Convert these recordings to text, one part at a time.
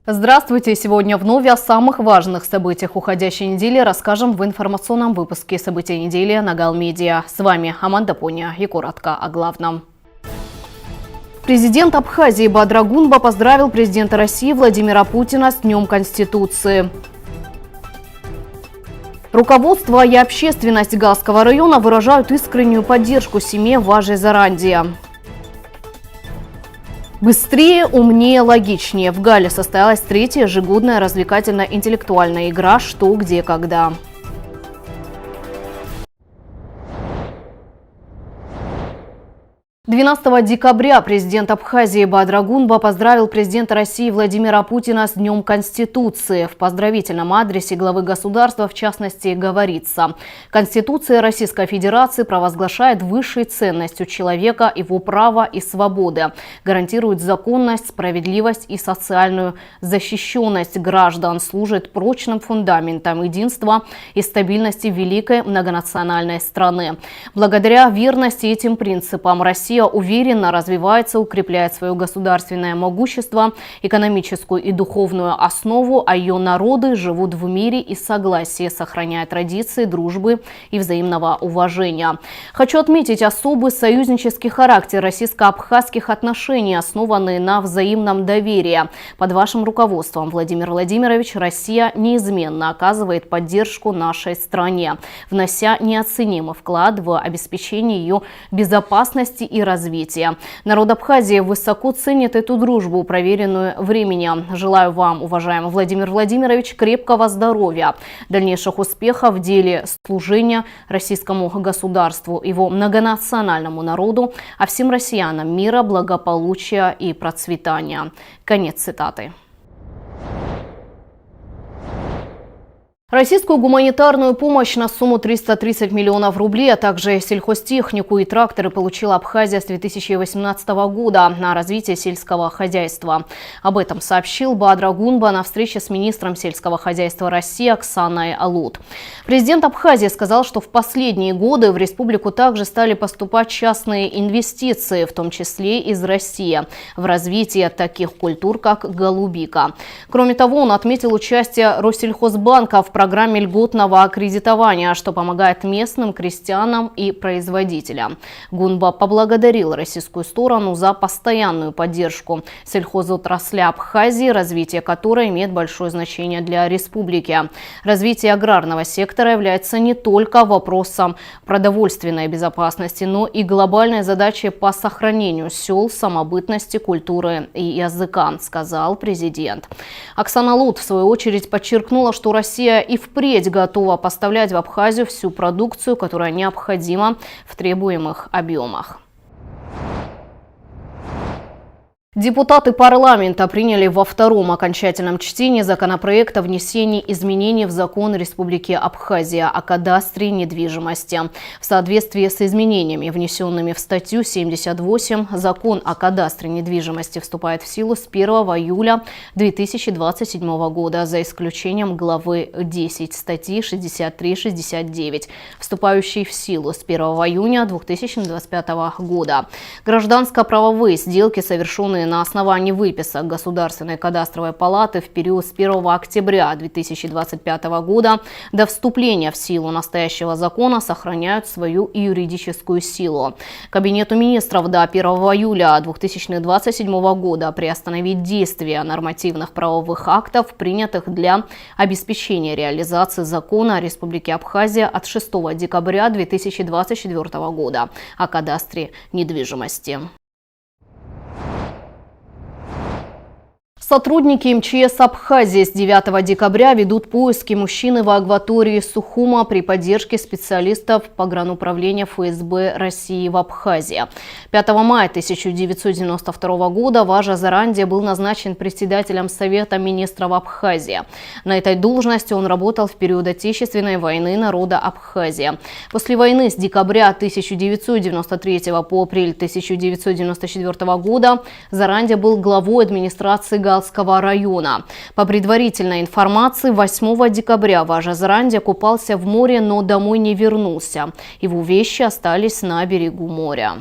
Здравствуйте! Сегодня вновь о самых важных событиях уходящей недели расскажем в информационном выпуске «События недели» на Галмедиа. С вами Аманда Поня и коротко о главном. Президент Абхазии Бадра Гунба поздравил президента России Владимира Путина с Днем Конституции. Руководство и общественность Галского района выражают искреннюю поддержку семье Важи Зарандия. Быстрее, умнее, логичнее. В Гале состоялась третья ежегодная развлекательно-интеллектуальная игра «Что, где, когда». 12 декабря президент Абхазии Бадра Гунба поздравил президента России Владимира Путина с Днем Конституции. В поздравительном адресе главы государства, в частности, говорится: «Конституция Российской Федерации провозглашает высшей ценностью человека его права и свободы, гарантирует законность, справедливость и социальную защищенность граждан, служит прочным фундаментом единства и стабильности великой многонациональной страны. Благодаря верности этим принципам Россия уверенно развивается, укрепляет свое государственное могущество, экономическую и духовную основу, а ее народы живут в мире и согласии, сохраняя традиции дружбы и взаимного уважения. Хочу отметить особый союзнический характер российско-абхазских отношений, основанные на взаимном доверии. Под вашим руководством, Владимир Владимирович, Россия неизменно оказывает поддержку нашей стране, внося неоценимый вклад в обеспечение ее безопасности и развития. Народ Абхазии высоко ценит эту дружбу, проверенную временем. Желаю вам, уважаемый Владимир Владимирович, крепкого здоровья, дальнейших успехов в деле служения российскому государству, его многонациональному народу, а всем россиянам мира, благополучия и процветания». Конец цитаты. Российскую гуманитарную помощь на сумму 330 миллионов рублей, а также сельхозтехнику и тракторы получила Абхазия с 2018 года на развитие сельского хозяйства. Об этом сообщил Бадра Гунба на встрече с министром сельского хозяйства России Оксаной Алут. Президент Абхазии сказал, что в последние годы в республику также стали поступать частные инвестиции, в том числе из России, в развитие таких культур, как голубика. Кроме того, он отметил участие Россельхозбанка в программе льготного аккредитования, что помогает местным крестьянам и производителям. Гунба поблагодарил российскую сторону за постоянную поддержку сельхозотрасли Абхазии, развитие которой имеет большое значение для республики. Развитие аграрного сектора является не только вопросом продовольственной безопасности, но и глобальной задачей по сохранению сел, самобытности, культуры и языка, сказал президент. Оксана Алут, в свою очередь, подчеркнула, что Россия и впредь готова поставлять в Абхазию всю продукцию, которая необходима в требуемых объемах. Депутаты парламента приняли во втором окончательном чтении законопроект о внесении изменений в закон Республики Абхазия о кадастре недвижимости. В соответствии с изменениями, внесенными в статью 78, закон о кадастре недвижимости вступает в силу с 1 июля 2027 года, за исключением главы 10 статьи 63-69, вступающей в силу с 1 июня 2025 года. Гражданско-правовые сделки, совершенные на основании выписок Государственной кадастровой палаты в период с 1 октября 2025 года до вступления в силу настоящего закона, сохраняют свою юридическую силу. Кабинету министров до 1 июля 2027 года приостановить действие нормативных правовых актов, принятых для обеспечения реализации закона о Республике Абхазия от 6 декабря 2024 года о кадастре недвижимости. Сотрудники МЧС Абхазии с 9 декабря ведут поиски мужчины в акватории Сухума при поддержке специалистов погрануправления ФСБ России в Абхазии. 5 мая 1992 года Важа Зарандия был назначен председателем Совета министров Абхазии. На этой должности он работал в период Отечественной войны народа Абхазии. После войны с декабря 1993 по апрель 1994 года Зарандия был главой администрации Галского района. По предварительной информации, 8 декабря Важа Зарандия купался в море, но домой не вернулся. Его вещи остались на берегу моря.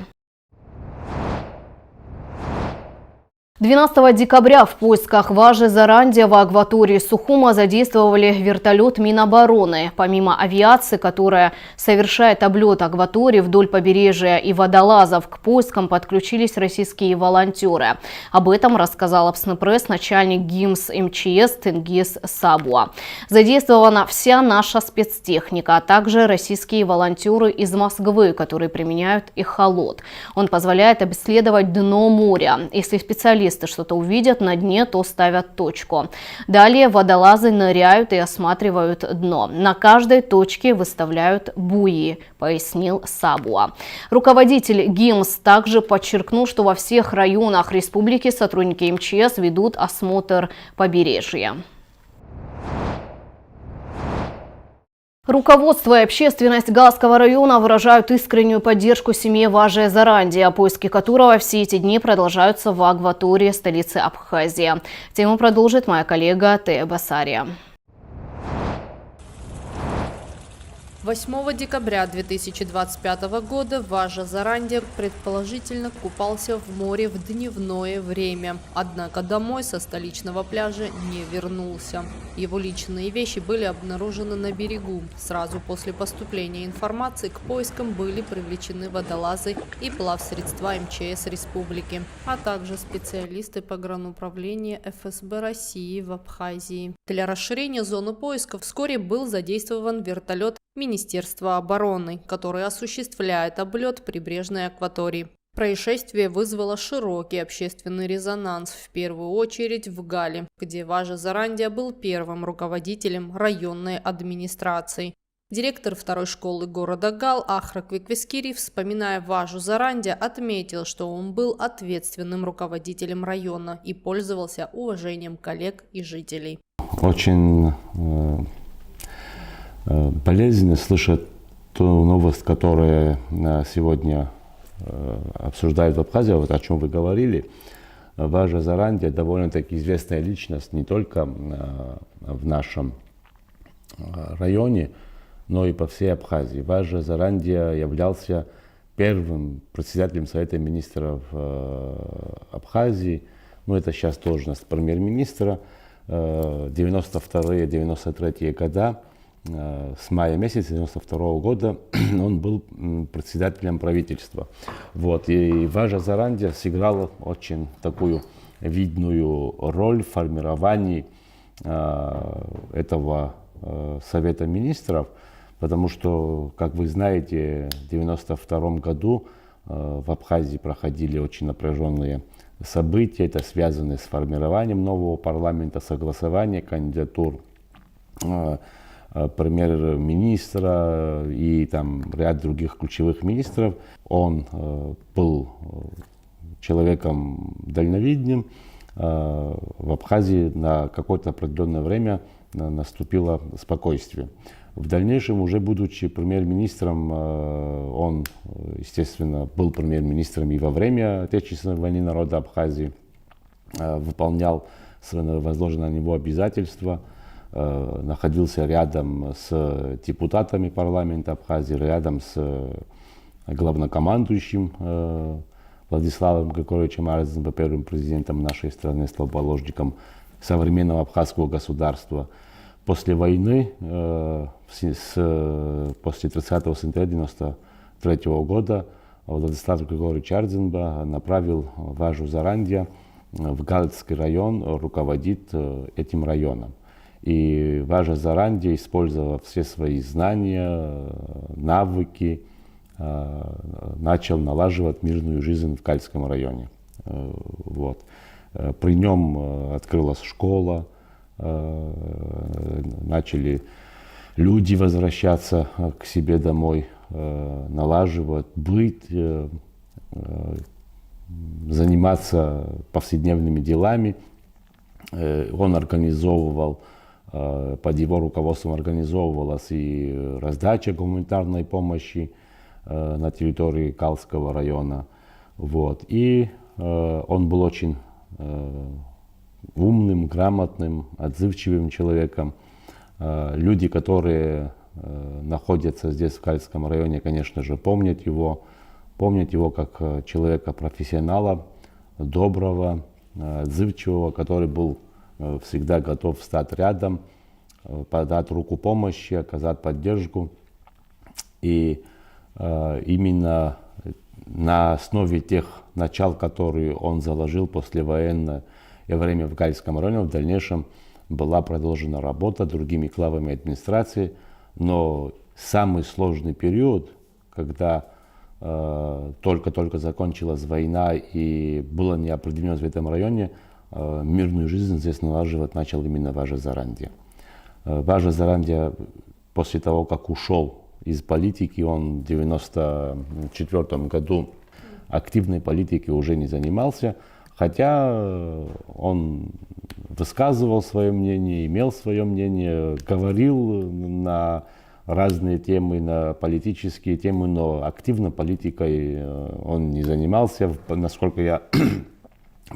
12 декабря в поисках Важи Заранди в акватории Сухума задействовали вертолет Минобороны. Помимо авиации, которая совершает облет акватории вдоль побережья и водолазов, к поискам подключились российские волонтеры. Об этом рассказал Апснепресс начальник ГИМС МЧС Тенгиз Сабуа. Задействована вся наша спецтехника, а также российские волонтеры из Москвы, которые применяют эхолот. Он позволяет обследовать дно моря. Если специалисты что-то увидят на дне, то ставят точку. Далее водолазы ныряют и осматривают дно. На каждой точке выставляют буи, пояснил Сабуа. Руководитель ГИМС также подчеркнул, что во всех районах республики сотрудники МЧС ведут осмотр побережья. Руководство и общественность Галского района выражают искреннюю поддержку семье Важи Заранди, поиски которого все эти дни продолжаются в акватории столицы Абхазии. Тему продолжит моя коллега Тея Басария. 8 декабря 2025 года Важа Заранди предположительно купался в море в дневное время. Однако домой со столичного пляжа не вернулся. Его личные вещи были обнаружены на берегу. Сразу после поступления информации к поискам были привлечены водолазы и плавсредства МЧС Республики, а также специалисты погрануправления ФСБ России в Абхазии. Для расширения зоны поиска вскоре был задействован вертолет Министерства обороны, который осуществляет облет прибрежной акватории. Происшествие вызвало широкий общественный резонанс, в первую очередь в Гале, где Важа Заранди был первым руководителем районной администрации. Директор второй школы города Гал Ахрак Виквискири, вспоминая Важу Заранди, отметил, что он был ответственным руководителем района и пользовался уважением коллег и жителей. Очень болезненно слышать ту новость, которая сегодня обсуждают в Абхазии, вот о чем вы говорили. Важа Заранди довольно-таки известная личность не только в нашем районе, но и по всей Абхазии. Важа Заранди являлся первым председателем Совета министров Абхазии. Ну, это сейчас должность премьер-министра. 92-93 года. С мая месяца 1992 года он был председателем правительства. Вот. И Важа Заранди сыграл очень такую видную роль в формировании этого Совета министров, потому что, как вы знаете, в 1992 году в Абхазии проходили очень напряженные события. Это связано с формированием нового парламента, согласованием кандидатур премьер-министра и там ряд других ключевых министров. Он был человеком дальновидным. В Абхазии на какое-то определенное время наступило спокойствие. В дальнейшем, уже будучи премьер-министром, он, естественно, был премьер-министром и во время Отечественной войны народа Абхазии, выполнял возложенные на него обязательства, находился рядом с депутатами парламента Абхазии, рядом с главнокомандующим Владиславом Григорьевичем Арзенбом, первым президентом нашей страны, столположником современного абхазского государства. После войны, после 30 сентября 1993 года, Владислав Григорьевич Арзенба направил Важу Заранди в Галицкий район руководить этим районом. И Важа Заранди, используя все свои знания, навыки, начал налаживать мирную жизнь в Галицком районе. Вот. При нем открылась школа, начали люди возвращаться к себе домой, налаживать быт, заниматься повседневными делами. Он организовывал, под его руководством организовывалась и раздача гуманитарной помощи на территории Галского района. Вот. И он был очень умным, грамотным, отзывчивым человеком. Люди, которые находятся здесь, в Галицком районе, конечно же, помнят его как человека-профессионала, доброго, отзывчивого, который был всегда готов встать рядом, подать руку помощи, оказать поддержку. И именно на основе тех начал, которые он заложил послевоенное время в Гальском районе, в дальнейшем была продолжена работа другими главами администрации. Но самый сложный период, когда только-только закончилась война и была неопределенность в этом районе, мирную жизнь здесь налаживать начал именно Важа Зарандия. Важа Зарандия после того, как ушел из политики, он в 1994 году активной политикой уже не занимался, хотя он высказывал свое мнение, имел свое мнение, говорил на разные темы, на политические темы, но активно политикой он не занимался. Насколько я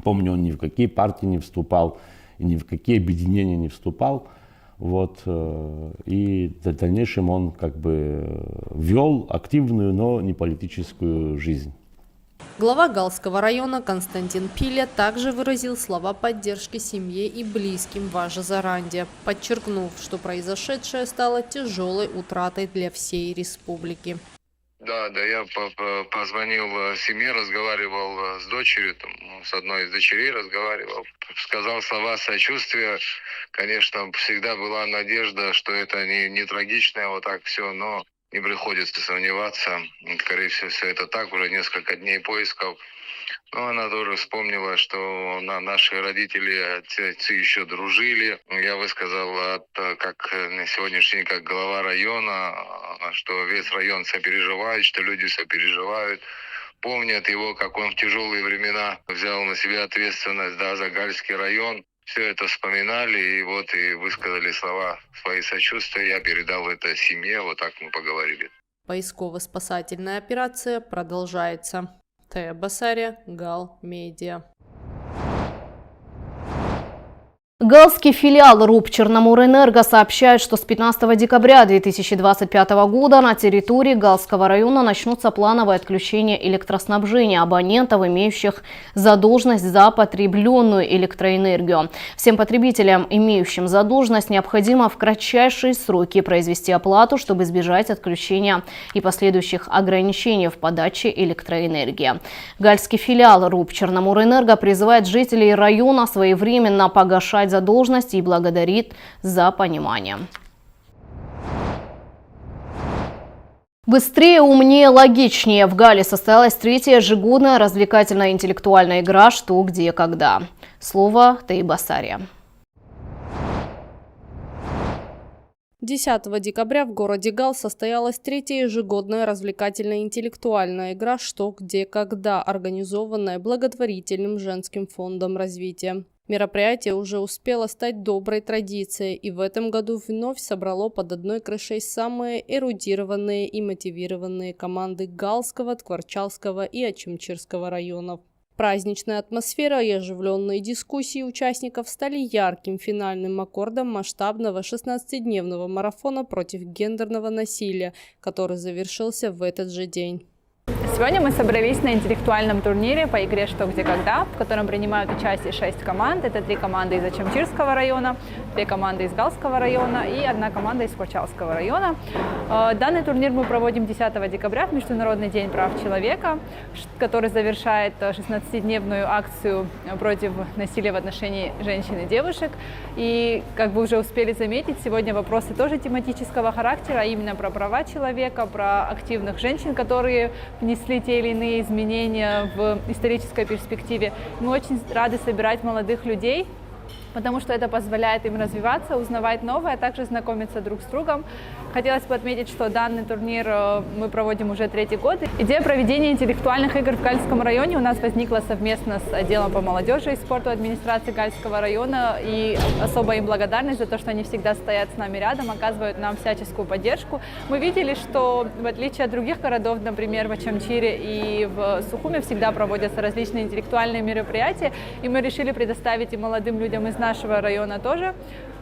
помню, он ни в какие партии не вступал, и ни в какие объединения не вступал. Вот. И в дальнейшем он как бы вел активную, но не политическую жизнь. Глава Галского района Константин Пиля также выразил слова поддержки семье и близким Важа Зарандия, подчеркнув, что произошедшее стало тяжелой утратой для всей республики. Да, я позвонил семье, разговаривал с дочерью, с одной из дочерей разговаривал, сказал слова сочувствия. Конечно, всегда была надежда, что это не трагичное вот так все, но не приходится сомневаться. Скорее всего, все это так, уже несколько дней поисков. Но она тоже вспомнила, что наши родители, отцы еще дружили. Я высказал, как на сегодняшний день, как глава района, что весь район сопереживает, что люди сопереживают. Помнят его, как он в тяжелые времена взял на себя ответственность за Гальский район. Все это вспоминали и высказали слова свои сочувствия. Я передал это семье, вот так мы поговорили. Поисково-спасательная операция продолжается. Тея Басария, Гал Медиа. Галский филиал РУП «Черноморэнерго» сообщает, что с 15 декабря 2025 года на территории Галского района начнутся плановые отключения электроснабжения абонентов, имеющих задолженность за потребленную электроэнергию. Всем потребителям, имеющим задолженность, необходимо в кратчайшие сроки произвести оплату, чтобы избежать отключения и последующих ограничений в подаче электроэнергии. Гальский филиал РУП «Черноморэнерго» призывает жителей района своевременно погашать задолженность и благодарит за понимание. Быстрее, умнее, логичнее. В Гале состоялась третья ежегодная развлекательная интеллектуальная игра «Что, где, когда». Слово Теи Басария. 10 декабря в городе Гал состоялась третья ежегодная развлекательная интеллектуальная игра «Что, где, когда», организованная благотворительным женским фондом развития. Мероприятие уже успело стать доброй традицией и в этом году вновь собрало под одной крышей самые эрудированные и мотивированные команды Галского, Тхварчалского и Ачимчирского районов. Праздничная атмосфера и оживленные дискуссии участников стали ярким финальным аккордом масштабного 16-дневного марафона против гендерного насилия, который завершился в этот же день. Сегодня мы собрались на интеллектуальном турнире по игре «Что, где, когда», в котором принимают участие 6 команд. Это 3 команды из Ачимчирского района, 2 команды из Галского района и 1 команда из Тхварчалского района. Данный турнир мы проводим 10 декабря в Международный день прав человека, который завершает 16-дневную акцию против насилия в отношении женщин и девушек. И, как вы уже успели заметить, сегодня вопросы тоже тематического характера, а именно про права человека, про активных женщин, которые внесли те или иные изменения в исторической перспективе. Мы очень рады собирать молодых людей, потому что это позволяет им развиваться, узнавать новое, а также знакомиться друг с другом. Хотелось бы отметить, что данный турнир мы проводим уже 3-й год. Идея проведения интеллектуальных игр в Гальском районе у нас возникла совместно с отделом по молодежи и спорту администрации Гальского района. И особая им благодарность за то, что они всегда стоят с нами рядом, оказывают нам всяческую поддержку. Мы видели, что в отличие от других городов, например, в Ачамчире и в Сухуме всегда проводятся различные интеллектуальные мероприятия, и мы решили предоставить и молодым людям из нашего района тоже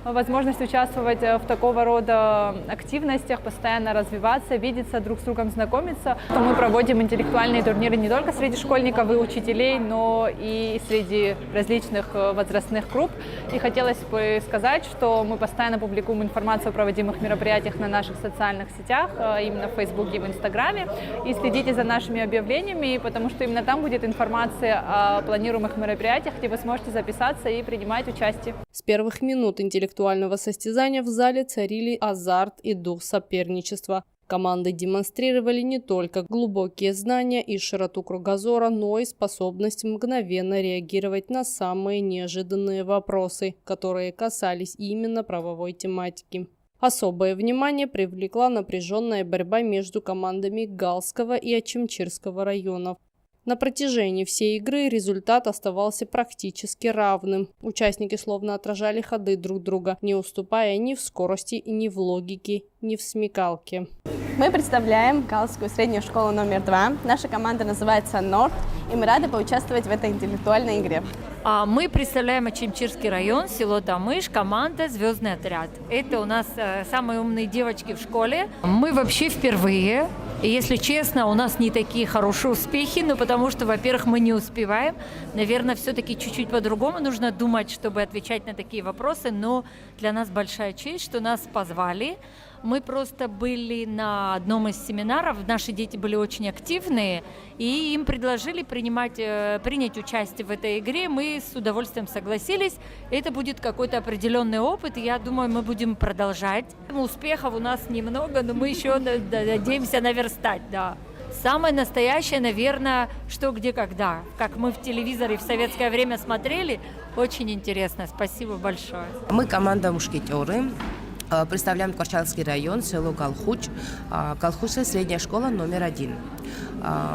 возможность участвовать в такого рода активностях, постоянно развиваться, видеться, друг с другом знакомиться. Мы проводим интеллектуальные турниры не только среди школьников и учителей, но и среди различных возрастных групп. И хотелось бы сказать, что мы постоянно публикуем информацию о проводимых мероприятиях на наших социальных сетях, именно в Фейсбуке и в Инстаграме. И следите за нашими объявлениями, потому что именно там будет информация о планируемых мероприятиях, где вы сможете записаться и принимать участие. С первых минут интеллектуального состязания в зале царили азарт и дух соперничества. Команды демонстрировали не только глубокие знания и широту кругозора, но и способность мгновенно реагировать на самые неожиданные вопросы, которые касались именно правовой тематики. Особое внимание привлекла напряженная борьба между командами Галского и Очимчирского районов. На протяжении всей игры результат оставался практически равным. Участники словно отражали ходы друг друга, не уступая ни в скорости, ни в логике, ни в смекалке. Мы представляем Галскую среднюю школу номер 2. Наша команда называется «Норд», и мы рады поучаствовать в этой интеллектуальной игре. Мы представляем Очимчирский район, село Тамыш, команда «Звездный отряд». Это у нас самые умные девочки в школе. Мы вообще впервые. И, если честно, у нас не такие хорошие успехи, но потому что, во-первых, мы не успеваем. Наверное, все-таки чуть-чуть по-другому нужно думать, чтобы отвечать на такие вопросы. Но для нас большая честь, что нас позвали. Мы просто были на одном из семинаров, наши дети были очень активные, и им предложили принять участие в этой игре. Мы с удовольствием согласились. Это будет какой-то определенный опыт, и я думаю, мы будем продолжать. Успехов у нас немного, но мы еще надеемся наверстать, да. Самое настоящее, наверное, что, где, когда. Как мы в телевизоре в советское время смотрели, очень интересно. Спасибо большое. Мы команда «Мушкетеры». Представляем Корчалский район, село Калхуч, Калхучская средняя школа номер 1.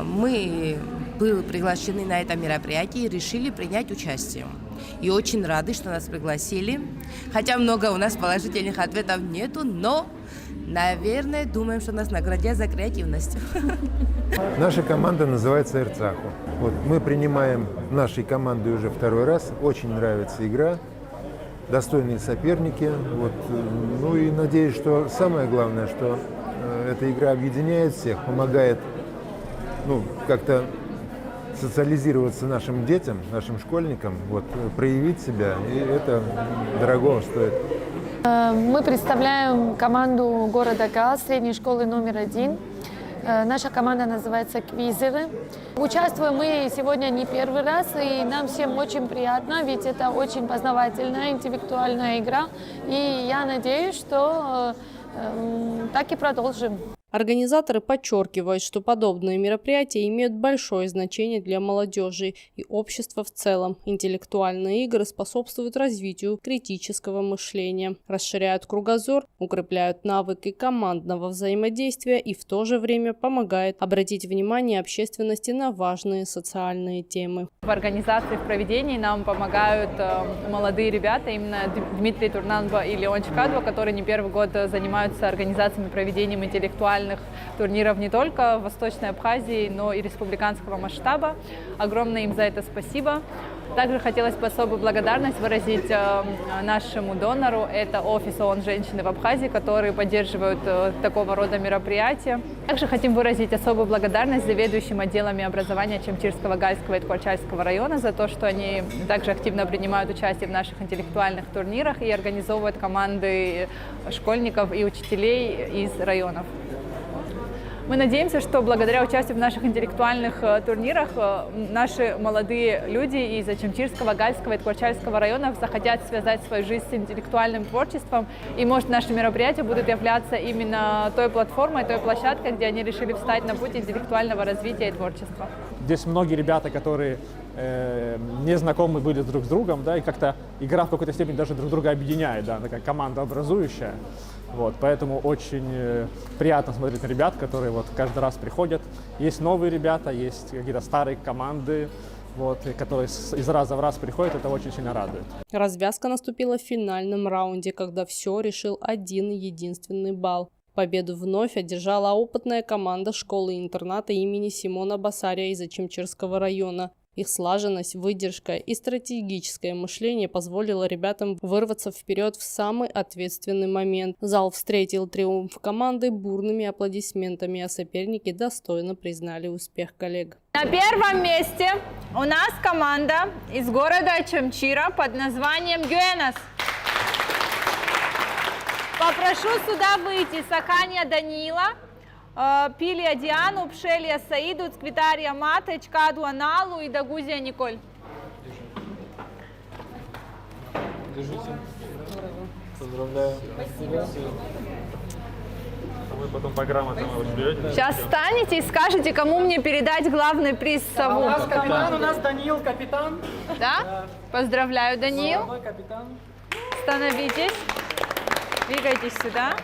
Мы были приглашены на это мероприятие и решили принять участие. И очень рады, что нас пригласили. Хотя много у нас положительных ответов нету, но, наверное, думаем, что нас наградят за креативность. Наша команда называется «Эрцаху». Вот, мы принимаем нашей командой уже второй раз. Очень нравится игра. Достойные соперники. Вот. Ну и надеюсь, что самое главное, что эта игра объединяет всех, помогает как-то социализироваться нашим детям, нашим школьникам, вот, проявить себя, и это дорогого стоит. Мы представляем команду города Гал, средней школы номер 1. Наша команда называется «Квизеры». Участвуем мы сегодня не первый раз, и нам всем очень приятно, ведь это очень познавательная, интеллектуальная игра. И я надеюсь, что так и продолжим. Организаторы подчеркивают, что подобные мероприятия имеют большое значение для молодежи и общества в целом. Интеллектуальные игры способствуют развитию критического мышления, расширяют кругозор, укрепляют навыки командного взаимодействия и в то же время помогают обратить внимание общественности на важные социальные темы. В организации, в проведении нам помогают молодые ребята, именно Дмитрий Турнанба и Леон Чикадо, которые не первый год занимаются организацией и проведением интеллектуальных турниров не только в Восточной Абхазии, но и республиканского масштаба. Огромное им за это спасибо. Также хотелось бы особую благодарность выразить нашему донору, это офис ООН «Женщины в Абхазии», которые поддерживают такого рода мероприятия. Также хотим выразить особую благодарность заведующим отделами образования Очимчирского, Гальского и Ткачальского района за то, что они также активно принимают участие в наших интеллектуальных турнирах и организовывают команды школьников и учителей из районов. Мы надеемся, что благодаря участию в наших интеллектуальных турнирах наши молодые люди из Очимчирского, Гальского и Ткачальского районов захотят связать свою жизнь с интеллектуальным творчеством. И, может, наши мероприятия будут являться именно той платформой, той площадкой, где они решили встать на путь интеллектуального развития и творчества. Здесь многие ребята, которые не знакомы были друг с другом, да, и как-то игра в какой-то степени даже друг друга объединяет, да, такая команда образующая. Вот, поэтому очень приятно смотреть на ребят, которые вот каждый раз приходят. Есть новые ребята, есть какие-то старые команды, вот, которые из раза в раз приходят, это очень сильно радует. Развязка наступила в финальном раунде, когда все решил один единственный балл. Победу вновь одержала опытная команда школы-интерната имени Симона Басария из Очимчирского района. Их слаженность, выдержка и стратегическое мышление позволило ребятам вырваться вперед в самый ответственный момент. Зал встретил триумф команды бурными аплодисментами, а соперники достойно признали успех коллег. На первом месте у нас команда из города Ачамчира под названием Гюэнос. Попрошу сюда выйти Сахания Данила, Пилия Диану, Пшелия Саиду, Цквитария Мата, Чкаду Аналу и Дагузия Николь. Держите. Поздравляю. Спасибо. Вы потом по грамотам его берете. Сейчас встанете и скажете, кому мне передать главный приз сову. У нас капитан, у нас Даниил, капитан. Да? Поздравляю, Даниил. Капитан. Становитесь. Двигайтесь сюда.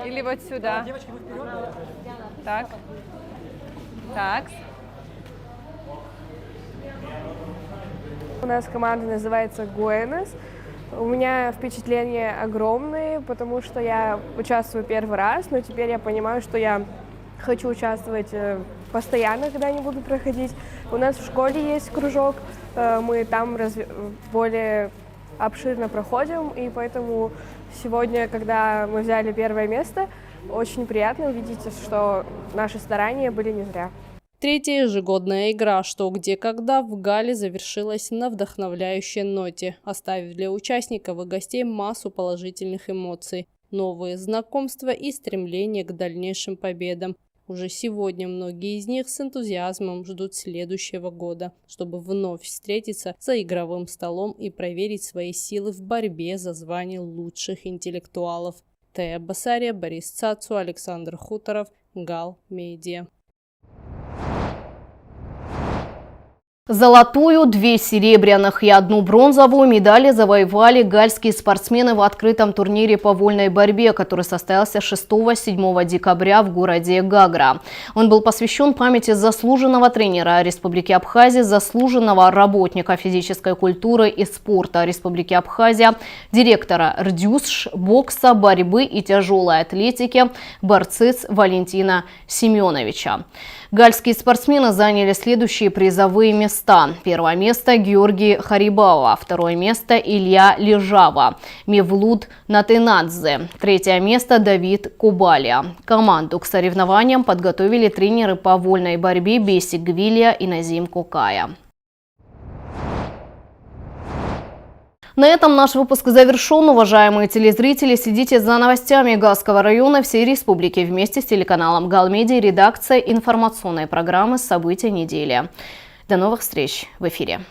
Или вот сюда. Девочки, вы вперед. Так. Так. У нас команда называется Гуэнос. У меня впечатления огромные, потому что я участвую первый раз, но теперь я понимаю, что я хочу участвовать постоянно, когда они будут проходить. У нас в школе есть кружок, мы там более обширно проходим, и поэтому сегодня, когда мы взяли первое место, очень приятно увидеть, что наши старания были не зря. Третья ежегодная игра «Что, где, когда» в Галле завершилась на вдохновляющей ноте, оставив для участников и гостей массу положительных эмоций, новые знакомства и стремление к дальнейшим победам. Уже сегодня многие из них с энтузиазмом ждут следующего года, чтобы вновь встретиться за игровым столом и проверить свои силы в борьбе за звание лучших интеллектуалов. Тея Басария, Борис Цацу, Александр Хуторов, Гал Медиа. Золотую, 2 серебряных и 1 бронзовую медали завоевали гальские спортсмены в открытом турнире по вольной борьбе, который состоялся 6-7 декабря в городе Гагра. Он был посвящен памяти заслуженного тренера Республики Абхазия, заслуженного работника физической культуры и спорта Республики Абхазия, директора РДЮСШ, бокса, борьбы и тяжелой атлетики Барцыц Валентина Семеновича. Гальские спортсмены заняли следующие призовые места. Первое место – Георгий Харибава. Второе место – Илья Лежава. Мевлуд Натынадзе. Третье место – Давид Кубалия. Команду к соревнованиям подготовили тренеры по вольной борьбе Бесик Гвилия и Назим Кукая. На этом наш выпуск завершен. Уважаемые телезрители, следите за новостями Галского района всей республики вместе с телеканалом Галмедиа, редакция информационной программы «События недели». До новых встреч в эфире.